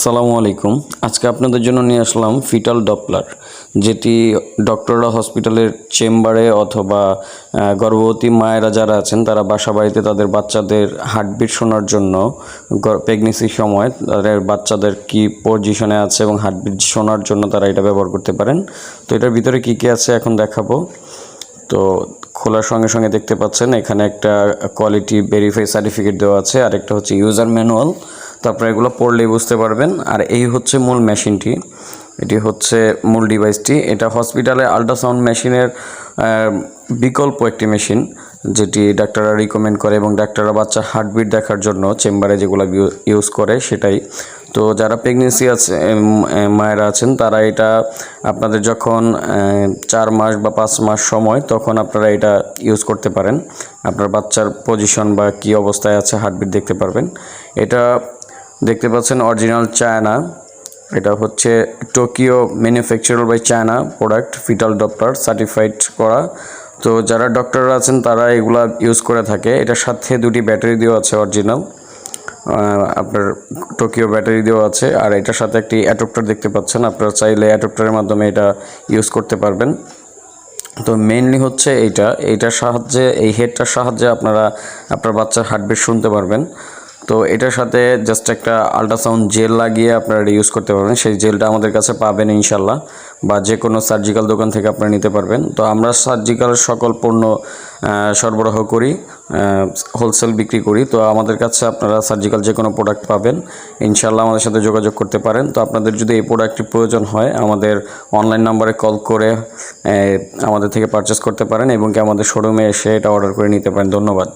আসসালামু আলাইকুম। আজকে আপনাদের জন্য নিয়ে আসলাম ফিটাল ডপলার, যেটি ডক্টররা হসপিটালের চেম্বারে অথবা গর্ভবতী মায়েরা যারা আছেন তারা বাসা বাড়িতে তাদের বাচ্চাদের হার্টবিট শোনার জন্য প্রেগনেন্সির সময় তাদের বাচ্চাদের কি পজিশনে আছে এবং হার্টবিট শোনার জন্য তারা এটা ব্যবহার করতে পারেন। তো এটার ভিতরে কি কি আছে এখন দেখাবো। তো খোলার সঙ্গে সঙ্গে দেখতে পাচ্ছেন এখানে একটা কোয়ালিটি ভেরিফাই সার্টিফিকেট দেওয়া আছে, আর একটা হচ্ছে ইউজার ম্যানুয়াল। তো আপনারা এগুলো পড়লেই বুঝতে পারবেন। আর এই হচ্ছে মূল মেশিনটি, এটি হচ্ছে মূল ডিভাইসটি। এটা হসপিটালে আল্ট্রাসাউন্ড মেশিনের বিকল্প একটি মেশিন, যেটি ডাক্তাররা রিকমেন্ড করে এবং ডাক্তাররা বাচ্চার হার্টবিট দেখার জন্য চেম্বারে যেগুলো ইউজ করে সেটাই। তো যারা প্রেগনেন্সি আছে মায়েরা আছেন তারা এটা আপনাদের যখন 4 মাস বা 5 মাস সময় তখন আপনারা এটা ইউজ করতে পারেন। আপনার বাচ্চার পজিশন বা কী অবস্থায় আছে হার্টবিট দেখতে পারবেন। এটা দেখতে পাচ্ছেন অরিজিনাল চায়না, এটা হচ্ছে Tokyo manufacturer by China product, fetal Doppler certified করা। তো যারা ডক্টররা আছেন তারা এগুলা ইউজ করে থাকে। এটার সাথে দুটি ব্যাটারি দেওয়া আছে অরিজিনাল, আপনার টোকিও ব্যাটারি দেওয়া আছে। আর এটার সাথে একটি অ্যাডাপ্টার দেখতে পাচ্ছেন, আপনারা চাইলে অ্যাডাপ্টারের মাধ্যমে এটা ইউজ করতে পারবেন। তো মেইনলি হচ্ছে এইটার সাহায্যে, এই হেডটার সাহায্যে আপনারা আপনার বাচ্চার হার্টবিট শুনতে পারবেন। তো এটার সাথে জাস্ট একটা আল্ট্রাসাউন্ড জেল লাগিয়ে আপনারা ইউজ করতে পারবেন। সেই জেলটা আমাদের কাছে পাবেন ইনশাল্লাহ, বা যে কোনো সার্জিক্যাল দোকান থেকে আপনারা নিতে পারবেন। তো আমরা সার্জিক্যাল সকল পণ্য সরবরাহ করি, হোলসেল বিক্রি করি। তো আমাদের কাছে আপনারা সার্জিক্যাল যে কোনো প্রোডাক্ট পাবেন ইনশাল্লাহ, আমাদের সাথে যোগাযোগ করতে পারেন। তো আপনাদের যদি এই প্রোডাক্টটি প্রয়োজন হয় আমাদের অনলাইন নাম্বারে কল করে আমাদের থেকে পারচেস করতে পারেন এবং কি আমাদের শোরুমে এসে এটা অর্ডার করে নিতে পারেন। ধন্যবাদ।